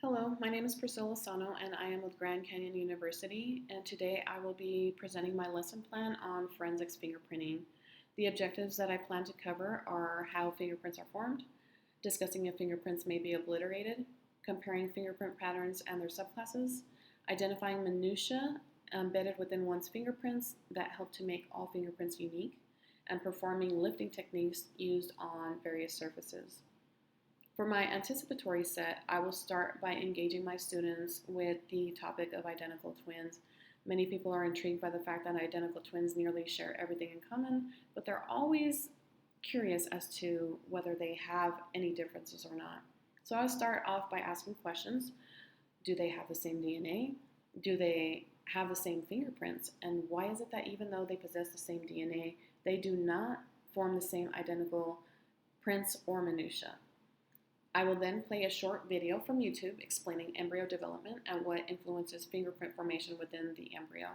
Hello, my name is Priscilla Sano and I am with Grand Canyon University, and today I will be presenting my lesson plan on forensics fingerprinting. The objectives that I plan to cover are how fingerprints are formed, discussing if fingerprints may be obliterated, comparing fingerprint patterns and their subclasses, identifying minutiae embedded within one's fingerprints that help to make all fingerprints unique, and performing lifting techniques used on various surfaces. For my anticipatory set, I will start by engaging my students with the topic of identical twins. Many people are intrigued by the fact that identical twins nearly share everything in common, but they're always curious as to whether they have any differences or not. So I'll start off by asking questions. Do they have the same DNA? Do they have the same fingerprints? And why is it that even though they possess the same DNA, they do not form the same identical prints or minutiae? I will then play a short video from YouTube explaining embryo development and what influences fingerprint formation within the embryo.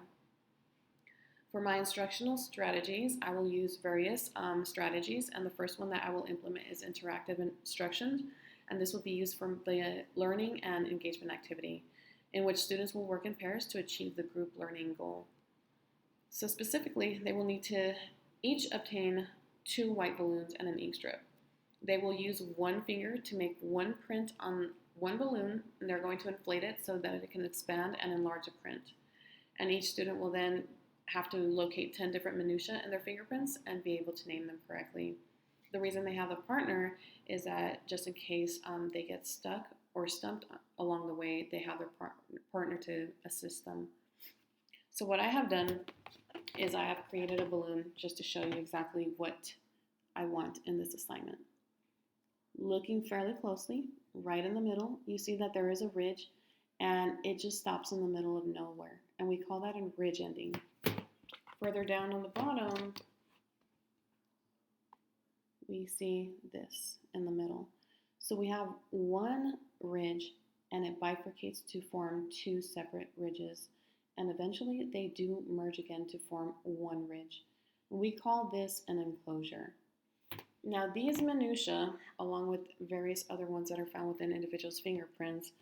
For my instructional strategies, I will use various strategies, and the first one that I will implement is interactive instruction, and this will be used for the learning and engagement activity, in which students will work in pairs to achieve the group learning goal. So specifically, they will need to each obtain 2 white balloons and an ink strip. They will use one finger to make one print on one balloon, and they're going to inflate it so that it can expand and enlarge a print. And each student will then have to locate 10 different minutiae in their fingerprints and be able to name them correctly. The reason they have a partner is that just in case they get stuck or stumped along the way, they have their partner to assist them. So what I have done is I have created a balloon just to show you exactly what I want in this assignment. Looking fairly closely, right in the middle, you see that there is a ridge and it just stops in the middle of nowhere, and we call that a ridge ending. Further down on the bottom, we see this in the middle. So we have one ridge and it bifurcates to form 2 separate ridges, and eventually they do merge again to form one ridge. We call this an enclosure. Now these minutiae, along with various other ones that are found within individuals' fingerprints,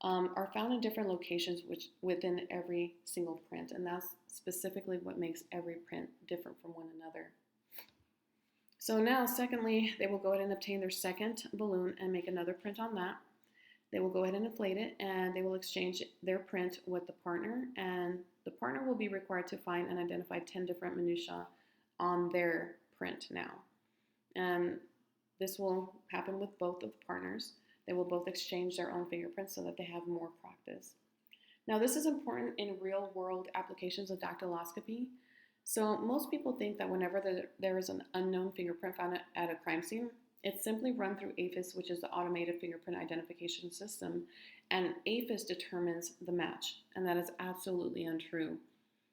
are found in different locations within every single print, and that's specifically what makes every print different from one another. So now, secondly, they will go ahead and obtain their second balloon and make another print on that. They will go ahead and inflate it, and they will exchange their print with the partner, and the partner will be required to find and identify 10 different minutiae on their print now. And this will happen with both of the partners. They will both exchange their own fingerprints so that they have more practice. Now, this is important in real-world applications of dactyloscopy. So most people think that whenever there is an unknown fingerprint found at a crime scene, it's simply run through AFIS, which is the Automated Fingerprint Identification System, and AFIS determines the match, and that is absolutely untrue.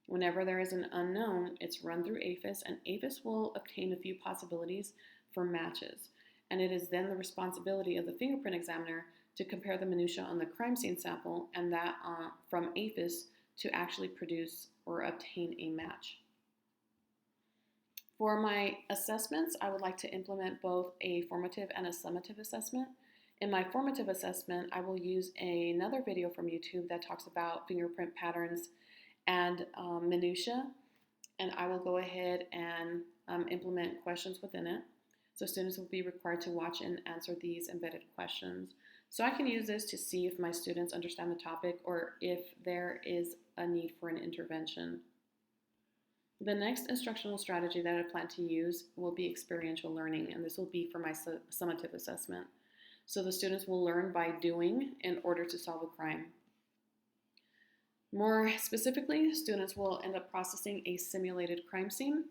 Whenever there is an unknown, it's run through AFIS, and AFIS will obtain a few possibilities for matches. And it is then the responsibility of the fingerprint examiner to compare the minutiae on the crime scene sample and that from AFIS to actually produce or obtain a match. For my assessments, I would like to implement both a formative and a summative assessment. In my formative assessment, I will use another video from YouTube that talks about fingerprint patterns and minutiae, and I will go ahead and implement questions within it. So students will be required to watch and answer these embedded questions. So I can use this to see if my students understand the topic or if there is a need for an intervention. The next instructional strategy that I plan to use will be experiential learning, and this will be for my summative assessment. So the students will learn by doing in order to solve a crime. More specifically, students will end up processing a simulated crime scene.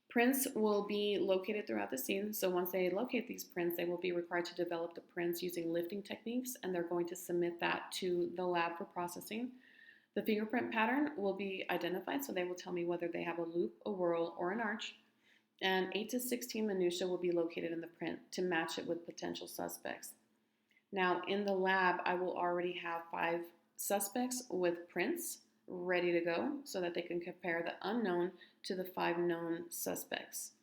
Prints will be located throughout the scene, so once they locate these prints, they will be required to develop the prints using lifting techniques, and they're going to submit that to the lab for processing. The fingerprint pattern will be identified, so they will tell me whether they have a loop, a whorl, or an arch, and 8 to 16 minutiae will be located in the print to match it with potential suspects. Now, in the lab, I will already have 5 suspects with prints ready to go so that they can compare the unknown to the 5 known suspects.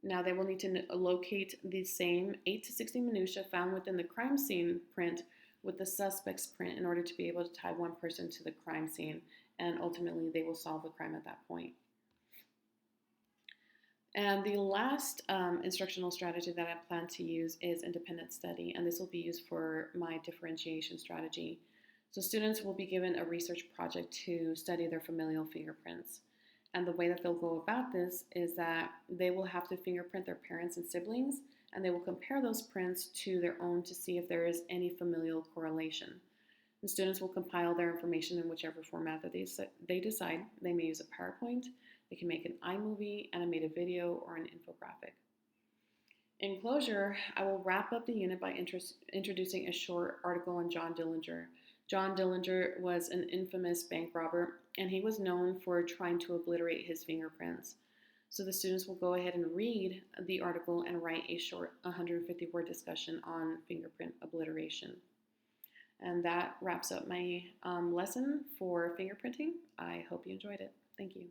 Now they will need to locate the same 8 to 16 minutiae found within the crime scene print with the suspect's print in order to be able to tie one person to the crime scene, and ultimately they will solve the crime at that point. And the last instructional strategy that I plan to use is independent study, and this will be used for my differentiation strategy. So students will be given a research project to study their familial fingerprints. And the way that they'll go about this is that they will have to fingerprint their parents and siblings, and they will compare those prints to their own to see if there is any familial correlation. The students will compile their information in whichever format that they decide. They may use a PowerPoint, they can make an iMovie, animated video, or an infographic. In closure, I will wrap up the unit by introducing a short article on John Dillinger. John Dillinger was an infamous bank robber, and he was known for trying to obliterate his fingerprints. So the students will go ahead and read the article and write a short 150-word discussion on fingerprint obliteration. And that wraps up my lesson for fingerprinting. I hope you enjoyed it. Thank you.